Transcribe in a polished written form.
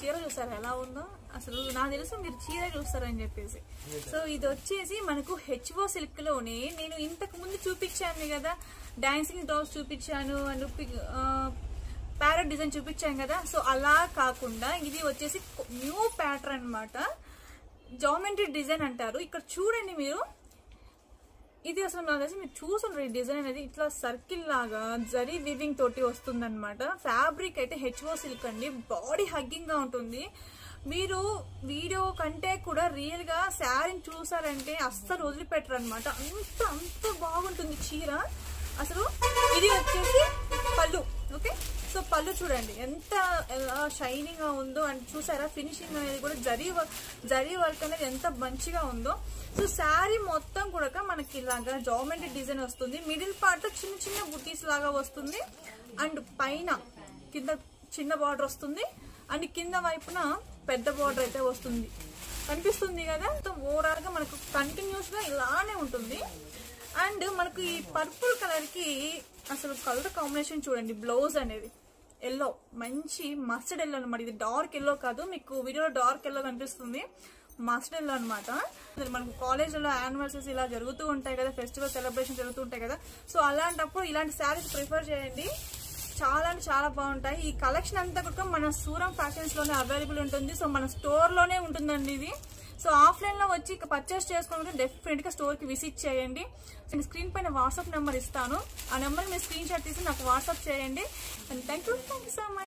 చీర చూసారు ఎలా ఉందో, అసలు నాకు తెలుసు మీరు చీర చూస్తారని చెప్పేసి. సో ఇది వచ్చేసి మనకు హెచ్ఓ సిల్క్ లోనే నేను ఇంతకు ముందు చూపించాను కదా, డాన్సింగ్ డ్రాప్స్ చూపించాను అండ్ ప్యారెట్ డిజైన్ చూపించాను కదా. సో అలా కాకుండా ఇది వచ్చేసి న్యూ ప్యాటర్న్ అన్నమాట, జామెట్రీ డిజైన్ అంటారు. ఇక్కడ చూడండి మీరు, ఇది అసలు నాకు తెలిసి మీరు చూసుంటారు. ఈ డిజైన్ అనేది ఇట్లా సర్కిల్ లాగా జరీ వీవింగ్ తోటి వస్తుంది అనమాట. ఫ్యాబ్రిక్ అయితే హెచ్ఓ సిల్క్ అండి, బాడీ హగ్గింగ్ గా ఉంటుంది. మీరు వీడియో కంటే కూడా రియల్ గా శారీని చూసారంటే అస్సలు వదిలిపెట్టరు అనమాట, అంత బాగుంటుంది చీర అసలు. ఇది వచ్చేసి పళ్ళు. ఓకే, సో పళ్ళు చూడండి ఎంత షైనింగ్ గా ఉందో, అండ్ చూసారా ఫినిషింగ్ అనేది కూడా జరీ వర్క్ అనేది ఎంత మంచిగా ఉందో. సో శారీ మొత్తం కూడా మనకి ఇలాగా జామెట్రీ డిజైన్ వస్తుంది. మిడిల్ పార్ట్ లో చిన్న చిన్న బుటీస్ లాగా వస్తుంది, అండ్ పైన కింద చిన్న బార్డర్ వస్తుంది, అండ్ కింద వైపున పెద్ద బార్డర్ అయితే వస్తుంది. కనిపిస్తుంది కదా. సో ఓవరాల్ గా మనకు కంటిన్యూస్ గా ఇలానే ఉంటుంది. అండ్ మనకు ఈ పర్పుల్ కలర్ కి అసలు కలర్ కాంబినేషన్ చూడండి. బ్లౌజ్ అనేది ఎల్లో, మంచి మస్టర్డ్ ఎల్లో అనమాట. ఇది డార్క్ ఎల్లో కాదు, మీకు వీడియోలో డార్క్ ఎల్లో కనిపిస్తుంది, మస్టర్డ్ ఎల్లో అనమాట. మనకు కాలేజ్లో యానివర్సరీస్ ఇలా జరుగుతూ ఉంటాయి కదా, ఫెస్టివల్ సెలబ్రేషన్ జరుగుతూ ఉంటాయి కదా. సో అలాంటప్పుడు ఇలాంటి శారీస్ ప్రిఫర్ చేయండి, చాలా అంటే చాలా బాగుంటాయి. ఈ కలెక్షన్ అంతా కూడా మన సూరం ఫ్యాషన్స్ లోనే అవైలబుల్ ఉంటుంది. సో మన స్టోర్ లోనే ఉంటుందండి ఇది. సో ఆఫ్లైన్ లో వచ్చి పర్చేస్ చేసుకోవాలంటే డెఫినెట్ గా స్టోర్ కి విజిట్ చేయండి. నేను స్క్రీన్ పైన వాట్సాప్ నెంబర్ ఇస్తాను, ఆ నెంబర్ మీరు స్క్రీన్ షాట్ తీసి నాకు వాట్సాప్ చేయండి. And thank you so much.